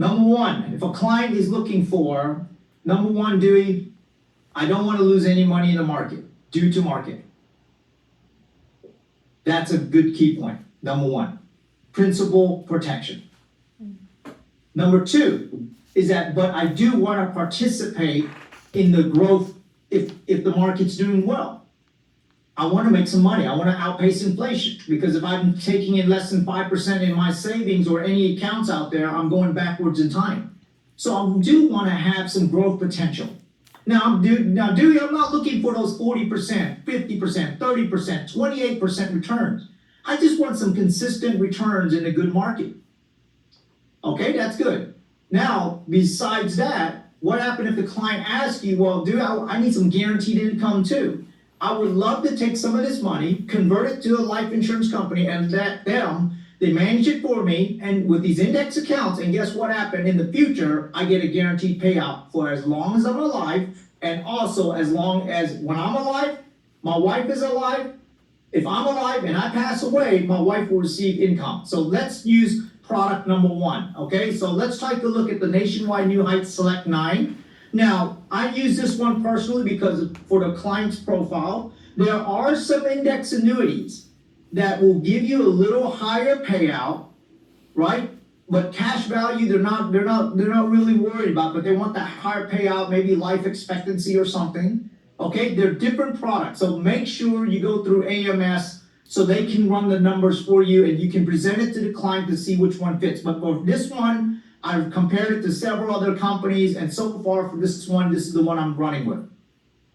Number one, if a client is looking for, number one, Dewey, I don't want to lose any money in the market, due to market. That's a good key point, number one. Principal protection. Number two is that, but I do want to participate in the growth if the market's doing well. I want to make some money. I want to outpace inflation, because if I'm taking in less than 5% in my savings or any accounts out there, I'm going backwards in time. So I do want to have some growth potential. Now, Dewey, I'm not looking for those 40%, 50%, 30%, 28% returns. I just want some consistent returns in a good market. Okay, that's good. Now, besides that, what happened if the client asks you, well, Dewey, I need some guaranteed income too. I would love to take some of this money, convert it to a life insurance company, and let them, they manage it for me, and with these index accounts, and guess what happened? In the future, I get a guaranteed payout for as long as I'm alive, and also as long as when I'm alive, my wife is alive. If I'm alive and I pass away, my wife will receive income. So let's use product number one, okay? So let's take a look at the Nationwide New Heights Select 9. Now, I use this one personally because for the client's profile, there are some index annuities that will give you a little higher payout, right? But cash value, they're not really worried about, but they want that higher payout, maybe life expectancy or something. Okay, they're different products. So make sure you go through AMS so they can run the numbers for you and you can present it to the client to see which one fits. But for this one, I've compared it to several other companies, and so far for this one, this is the one I'm running with.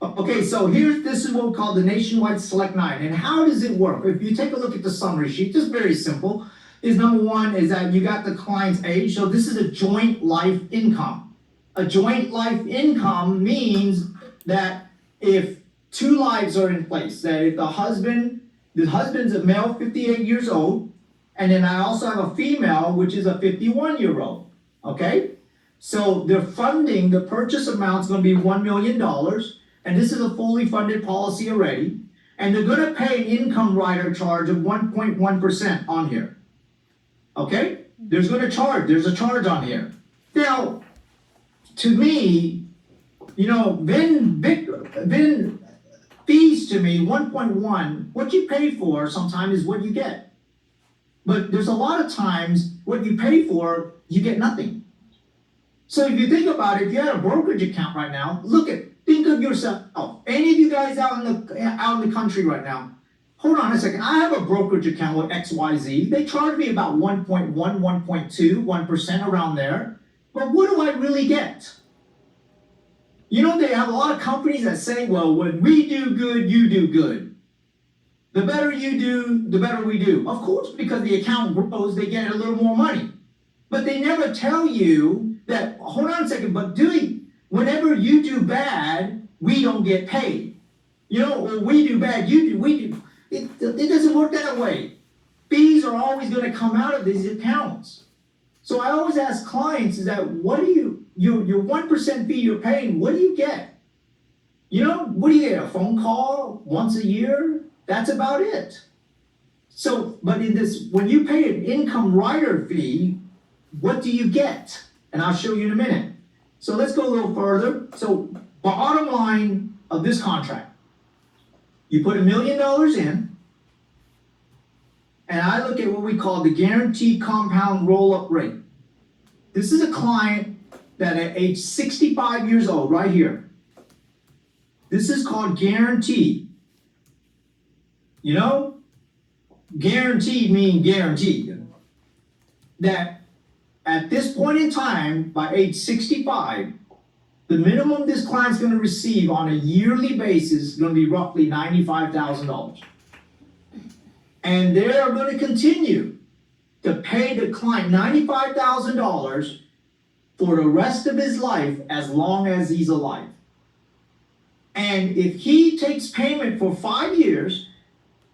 Okay, so this is what we call the Nationwide Select 9. And how does it work? If you take a look at the summary sheet, just very simple, is number one is that you got the client's age. So this is a joint life income. A joint life income means that if two lives are in place, that if the husband's a male, 58 years old, and then I also have a female, which is a 51-year-old. Okay, so they're funding, the purchase amount is going to be $1 million, and this is a fully funded policy already, and they're going to pay an income rider charge of 1.1% on here. Okay, there's a charge on here. Now, to me, VIN fees to me, 1.1, what you pay for sometimes is what you get. But there's a lot of times what you pay for, you get nothing. So if you think about it, if you had a brokerage account right now, think of yourself. Any of you guys out in the country right now, hold on a second. I have a brokerage account with XYZ. They charge me about 1.1, 1.2, 1% around there. But what do I really get? They have a lot of companies that say, well, when we do good, you do good. The better you do, the better we do. Of course, because the account grows, they get a little more money. But they never tell you that, hold on a second, but whenever you do bad, we don't get paid. Or we do bad, we do. It doesn't work that way. Fees are always going to come out of these accounts. So I always ask clients is that, what do your 1% fee you're paying, what do you get? What do you get, a phone call once a year? That's about it. So, but in this, when you pay an income rider fee, what do you get? And I'll show you in a minute. So let's go a little further. So bottom line of this contract, you put $1 million in, and I look at what we call the guaranteed compound roll-up rate. This is a client that at age 65 years old, right here. This is called guaranteed. Guaranteed means guaranteed. That at this point in time, by age 65, the minimum this client's going to receive on a yearly basis is going to be roughly $95,000. And they are going to continue to pay the client $95,000 for the rest of his life as long as he's alive. And if he takes payment for 5 years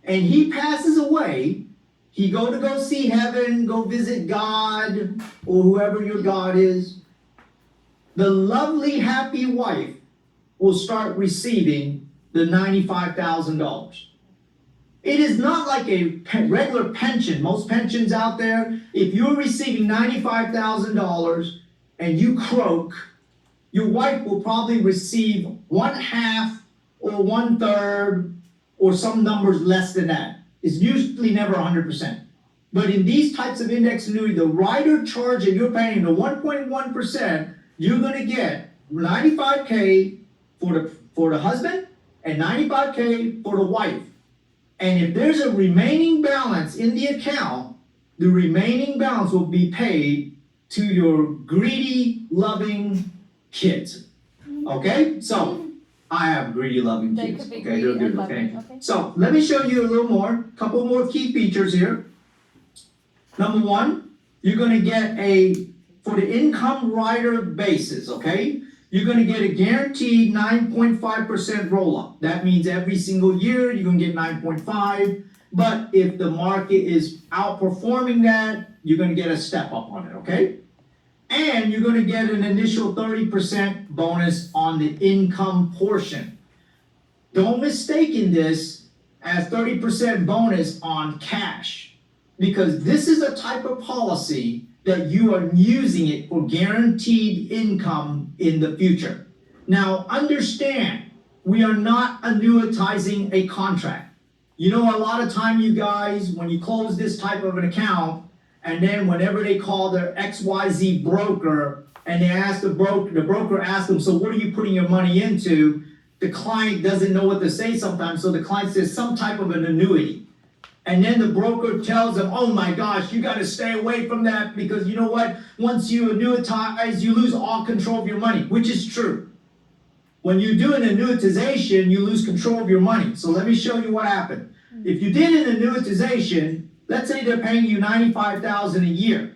and he passes away, he go see heaven, go visit God or whoever your God is, the lovely, happy wife will start receiving the $95,000. It is not like a regular pension. Most pensions out there, if you're receiving $95,000 and you croak, your wife will probably receive 1/2 or 1/3 or some numbers less than that. It's usually never 100%. But in these types of index annuity, the rider charge that you're paying, the 1.1%, you're gonna get 95K for the husband and 95K for the wife. And if there's a remaining balance in the account, the remaining balance will be paid to your greedy, loving kids. Okay? So, I have greedy, loving They kids. could be Okay, greedy they're and good, loving, okay? okay. So, let me show you a little more, couple more key features here. Number one, you're gonna get for the income rider basis, okay? You're gonna get a guaranteed 9.5% roll-up. That means every single year, you're gonna get 9.5. But if the market is outperforming that, you're gonna get a step up on it, okay? And you're gonna get an initial 30% bonus on the income portion. Don't mistake this as 30% bonus on cash, because this is a type of policy that you are using it for guaranteed income in the future. Now, understand, we are not annuitizing a contract. You know, a lot of time, you guys, when you close this type of an account, and then whenever they call their XYZ broker, and they ask the broker asks them, so what are you putting your money into? The client doesn't know what to say sometimes, so the client says some type of an annuity. And then the broker tells them, oh my gosh, you gotta stay away from that, because you know what? Once you annuitize, you lose all control of your money, which is true. When you do an annuitization, you lose control of your money. So let me show you what happened. If you did an annuitization, let's say they're paying you $95,000 a year,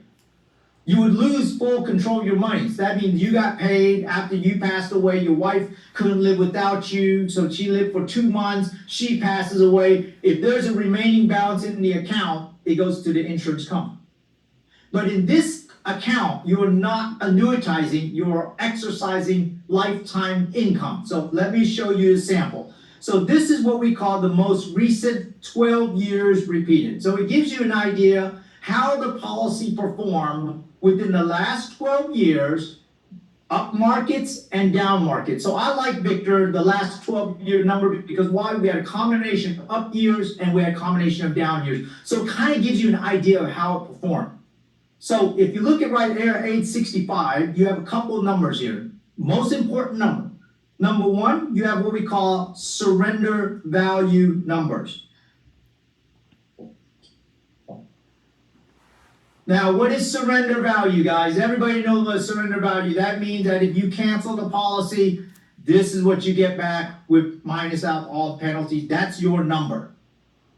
you would lose full control of your money. So that means you got paid after you passed away, your wife couldn't live without you, so she lived for 2 months, she passes away. If there's a remaining balance in the account, it goes to the insurance company. But in this account, you are not annuitizing, you are exercising lifetime income. So let me show you a sample. So this is what we call the most recent 12 years repeated. So it gives you an idea how the policy performed within the last 12 years, up markets and down markets. So I like, Victor, the last 12-year number, because why? We had a combination of up years and we had a combination of down years. So it kind of gives you an idea of how it performed. So if you look at right there, age 65, you have a couple of numbers here. Most important number. Number one, you have what we call surrender value numbers. Now, what is surrender value, guys? Everybody knows what surrender value. That means that if you cancel the policy, this is what you get back with minus out all penalties. That's your number.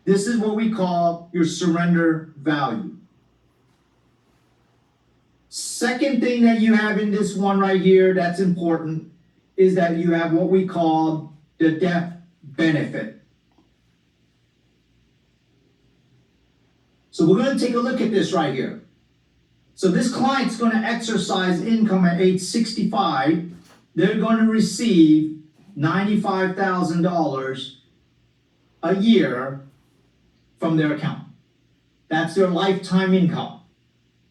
This is what we call your surrender value. Second thing that you have in this one right here that's important is that you have what we call the death benefit. So we're going to take a look at this right here. So this client's going to exercise income at age 65. They're going to receive $95,000 a year from their account. That's their lifetime income.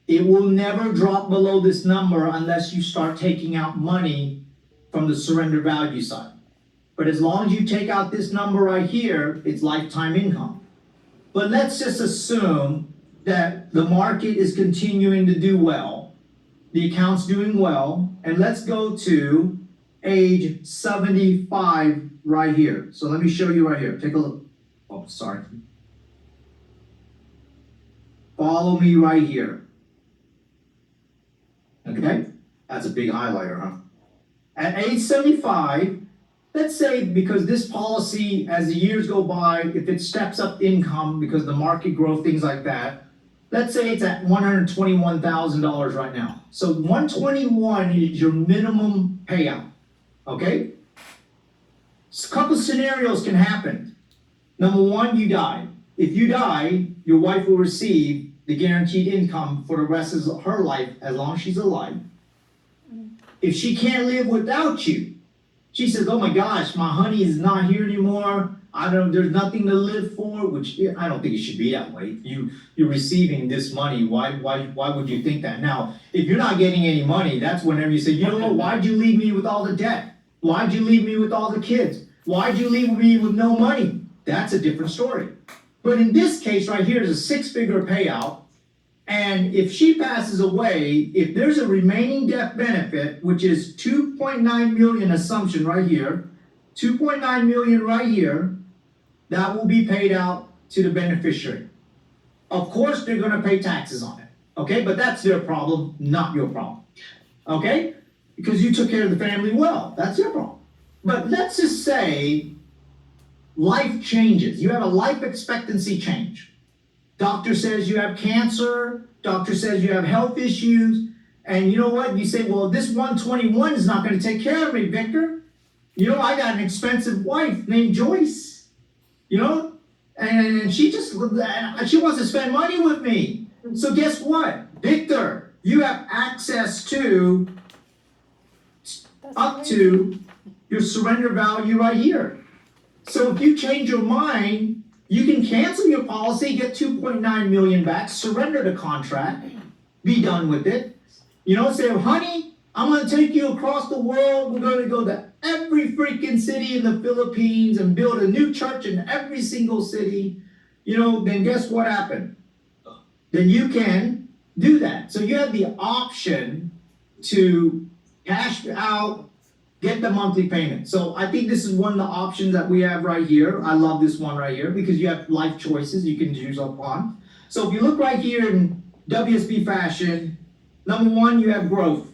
It will never drop below this number unless you start taking out money from the surrender value side. But as long as you take out this number right here, it's lifetime income. But let's just assume that the market is continuing to do well, the account's doing well, and let's go to age 75 right here. So let me show you right here. Take a look. Oh, sorry. Follow me right here. Okay? That's a big highlighter, huh? At age 75, let's say, because this policy, as the years go by, if it steps up income because the market growth, things like that, let's say it's at $121,000 right now. So 121 is your minimum payout, okay? A couple scenarios can happen. Number one, you die. If you die, your wife will receive the guaranteed income for the rest of her life, as long as she's alive. If she can't live without you, She says, oh my gosh, my honey is not here anymore. There's nothing to live for, which I don't think it should be that way. You're receiving this money. Why would you think that? Now, if you're not getting any money, that's whenever you say, you know what, why'd you leave me with all the debt? Why'd you leave me with all the kids? Why'd you leave me with no money? That's a different story. But in this case right here is a six-figure payout. And if she passes away, if there's a remaining death benefit, which is 2.9 million assumption right here, 2.9 million right here, that will be paid out to the beneficiary. Of course, they're gonna pay taxes on it, okay? But that's their problem, not your problem, okay? Because you took care of the family well, that's your problem. But let's just say life changes, you have a life expectancy change. Doctor says you have cancer, doctor says you have health issues, and you know what? You say, well, this 121 is not gonna take care of me, Victor. You know, I got an expensive wife named Joyce, you know? And she wants to spend money with me. So guess what? Victor, you have access to up to your surrender value right here. So if you change your mind, you can cancel your policy, get 2.9 million back, surrender the contract, be done with it. You know, say, honey, I'm gonna take you across the world. We're gonna go to every freaking city in the Philippines and build a new church in every single city. You know, then guess what happened? Then you can do that. So you have the option to cash out, get the monthly payment. So I think this is one of the options that we have right here. I love this one right here because you have life choices you can choose upon. So if you look right here in WSB fashion, number one, you have growth.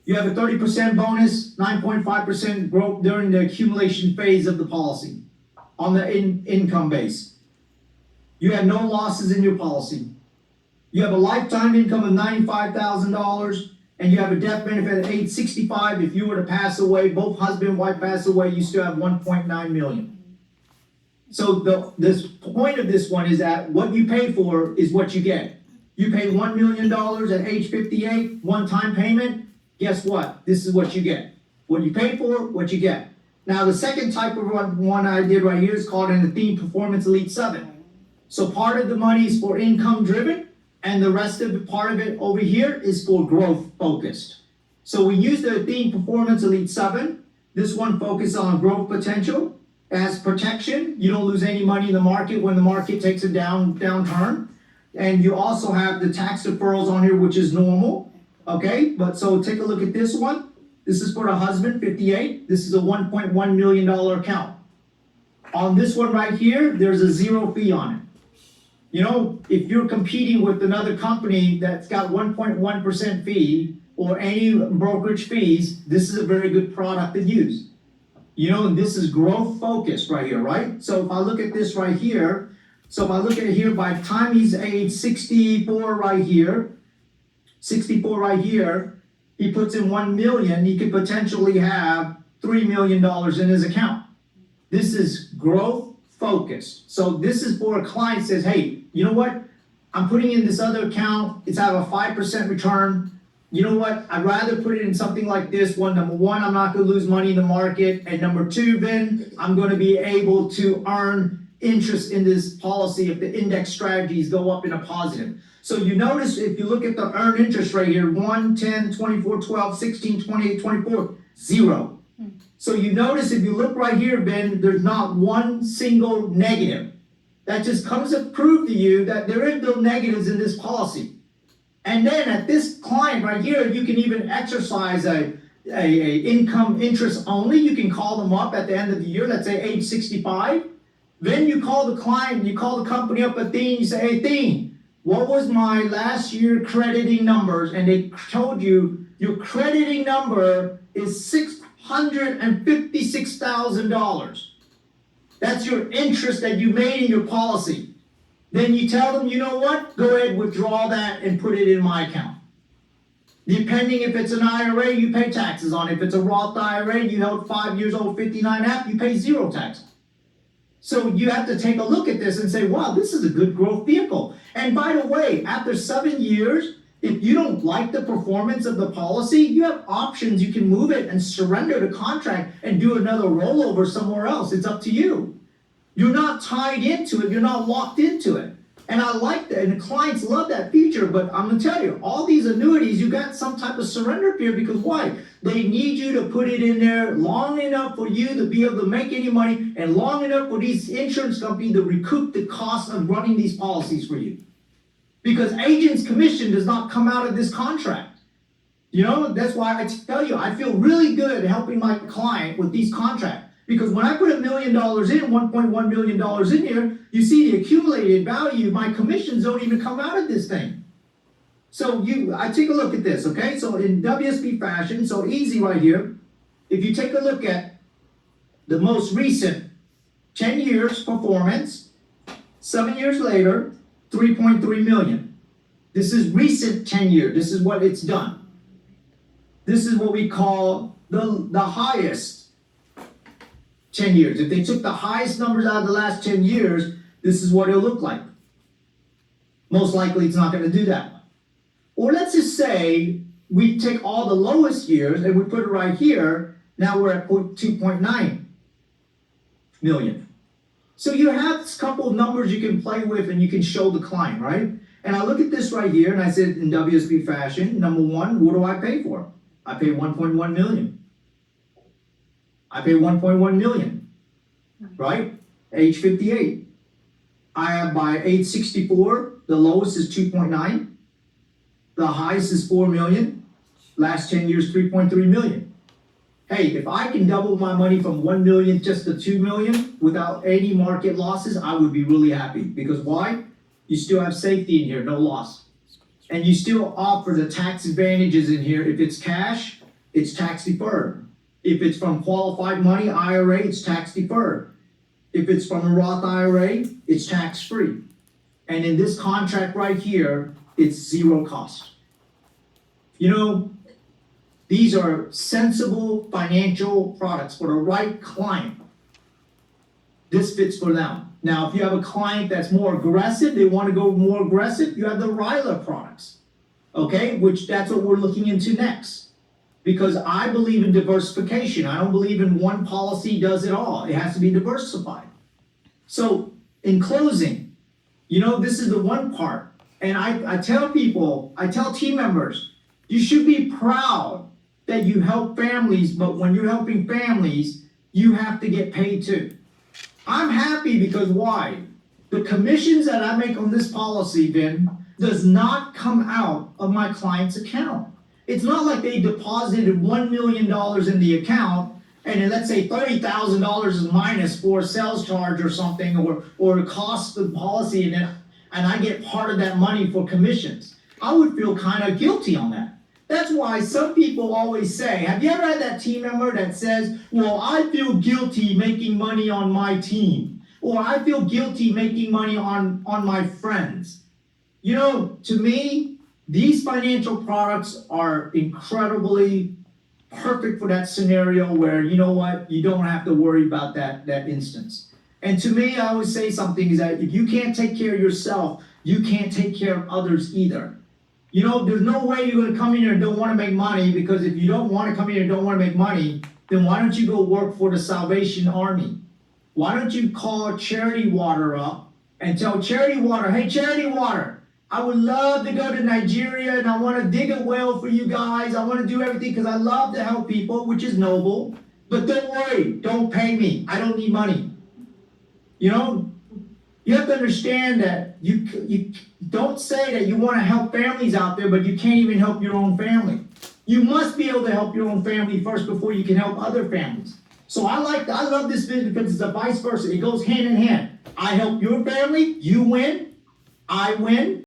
You have a 30% bonus, 9.5% growth during the accumulation phase of the policy on the income base. You have no losses in your policy. You have a lifetime income of $95,000. And you have a death benefit at age 65. If you were to pass away, both husband and wife pass away, you still have 1.9 million. So this point of this one is that what you pay for is what you get. You pay $1 million at age 58, one-time payment. Guess what? This is what you get. What you pay for, what you get. Now the second type of one I did right here is called an Athene Performance Elite 7. So part of the money is for income driven. And the rest of the part of it over here is for growth focused. So we use the Athene Performance Elite 7. This one focuses on growth potential. As protection, you don't lose any money in the market when the market takes a downturn. And you also have the tax deferrals on here, which is normal. Okay, but so take a look at this one. This is for the husband, 58. This is a $1.1 million account. On this one right here, there's a zero fee on it. You know, if you're competing with another company that's got 1.1% fee or any brokerage fees, this is a very good product to use. You know, and this is growth focused right here, right? So if I look at this right here, so if I look at it here, by the time he's age 64 right here, he puts in 1 million, he could potentially have $3 million in his account. This is growth focused. So this is for a client that says, hey, you know what? I'm putting in this other account. It's at a 5% return. You know what? I'd rather put it in something like this one. Number one, I'm not going to lose money in the market. And number two, then I'm going to be able to earn interest in this policy if the index strategies go up in a positive. So you notice if you look at the earned interest rate here, 1, 10, 24, 12, 16, 28, 24, 0. So you notice if you look right here, Ben, there's not one single negative. That just comes to prove to you that there is no negatives in this policy. And then at this client right here, you can even exercise a income interest only. You can call them up at the end of the year, let's say age 65. Then you call the client, you call the company up, Athene, you say, hey, Athene, what was my last year crediting numbers? And they told you your crediting number is $656,000. That's your interest that you made in your policy. Then you tell them, you know what? Go ahead, withdraw that and put it in my account. Depending if it's an IRA, you pay taxes on it. If it's a Roth IRA, you held 5 years old, 59.5, you pay 0 tax. So you have to take a look at this and say, wow, this is a good growth vehicle. And by the way, after 7 years, If you don't like the performance of the policy, you have options. You can move it and surrender the contract and do another rollover somewhere else. It's up to you. You're not tied into it. You're not locked into it. And I like that, and the clients love that feature, but I'm gonna tell you, all these annuities, you got some type of surrender period, because why? They need you to put it in there long enough for you to be able to make any money, and long enough for these insurance companies to recoup the cost of running these policies for you. Because agent's commission does not come out of this contract. You know, that's why I tell you, I feel really good helping my client with these contracts. Because when I put $1 million in, $1.1 million in here, you see the accumulated value, my commissions don't even come out of this thing. So I take a look at this, okay? So in WSB fashion, so easy right here. If you take a look at the most recent 10 years performance, 7 years later, 3.3 million. This is recent 10 year. This is what it's done. This is what we call the highest 10 years. If they took the highest numbers out of the last 10 years, this is what it'll look like. Most likely it's not going to do that one. Or let's just say we take all the lowest years and we put it right here. Now we're at 2.9 million. So you have a couple of numbers you can play with and you can show the client, right? And I look at this right here and I said in WSB fashion, number one, what do I pay for? I pay 1.1 million. I pay 1.1 million, right? Age 58. I have by age 64, the lowest is 2.9. The highest is 4 million. Last 10 years, 3.3 million. Hey, if I can double my money from 1 million just to 2 million without any market losses, I would be really happy. Because why? You still have safety in here, no loss. And you still offer the tax advantages in here. If it's cash, it's tax deferred. If it's from qualified money, IRA, it's tax deferred. If it's from a Roth IRA, it's tax free. And in this contract right here, it's zero cost. You know, these are sensible financial products for the right client. This fits for them. Now, if you have a client that's more aggressive, they want to go more aggressive, you have the RILA products, okay? Which that's what we're looking into next. Because I believe in diversification. I don't believe in one policy does it all. It has to be diversified. So in closing, you know, this is the one part. And I tell people, I tell team members, you should be proud that you help families, but when you're helping families, you have to get paid too. I'm happy because why? The commissions that I make on this policy, Vin, does not come out of my client's account. It's not like they deposited $1 million in the account and then let's say $30,000 is minus for a sales charge or something or the cost of the policy and I get part of that money for commissions. I would feel kind of guilty on that. That's why some people always say, have you ever had that team member that says, well, I feel guilty making money on my team, or I feel guilty making money on my friends? You know, to me, these financial products are incredibly perfect for that scenario where, you know what, you don't have to worry about that instance. And to me, I always say something is that if you can't take care of yourself, you can't take care of others either. You know, there's no way you're going to come in here and don't want to make money, because if you don't want to come in here and don't want to make money, then why don't you go work for the Salvation Army? Why don't you call Charity Water up and tell Charity Water, hey, Charity Water, I would love to go to Nigeria and I want to dig a well for you guys. I want to do everything because I love to help people, which is noble. But don't worry, don't pay me. I don't need money. You know, you have to understand that you don't say that you want to help families out there, but you can't even help your own family. You must be able to help your own family first before you can help other families. So I love this business because it's a vice versa. It goes hand in hand. I help your family, you win, I win.